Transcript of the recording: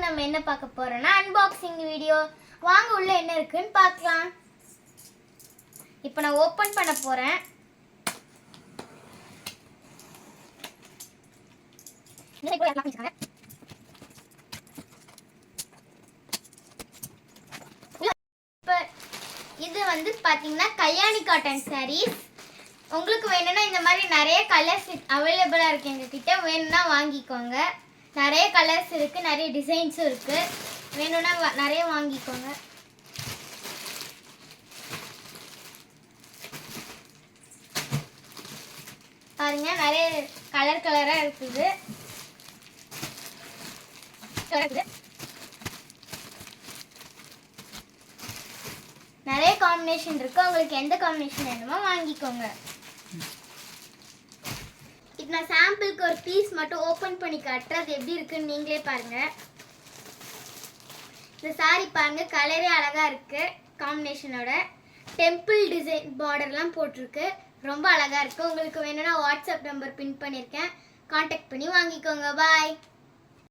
நம்ம என்ன பார்க்க போறோம்னா அன்பாக்சிங் வீடியோ. வாங்க உள்ள என்ன இருக்குன்னு பார்க்கலாம். இப்போ நான் ஓபன் பண்ண போறேன். இது வந்து பாத்தீங்கன்னா கல்யாணி காட்டன் சாரீஸ். உங்களுக்கு வேணும்னா இந்த மாதிரி நிறைய கலர்ஸ் அவைலபிளா இருக்கு எங்ககிட்ட. வேணும்னா வாங்கிக்கோங்க. நிறைய கலர்ஸ் இருக்கு, நிறைய டிசைன்ஸும் இருக்கு. வேணும்னா நிறைய வாங்கிக்கோங்க. பாருங்க, நிறைய கலர் கலரா இருக்குது. நிறைய காம்பினேஷன் இருக்கு. உங்களுக்கு எந்த காம்பினேஷன் வேணுமோ வாங்கிக்கோங்க. இப்போ நான் சாம்பிளுக்கு ஒரு பீஸ் மட்டும் ஓபன் பண்ணி காட்டுறேன். அது எப்படி இருக்குன்னு நீங்களே பாருங்க. இந்த சாரி பாருங்க, கலரே அழகா இருக்கு. காம்பினேஷனோட டெம்பிள் டிசைன் பார்டர்லாம் போட்டிருக்கு. ரொம்ப அழகா இருக்கு. உங்களுக்கு வேணும்னா வாட்ஸ்அப் நம்பர் பின் பண்ணியிருக்கேன், கான்டாக்ட் பண்ணி வாங்கிக்கோங்க. பாய்.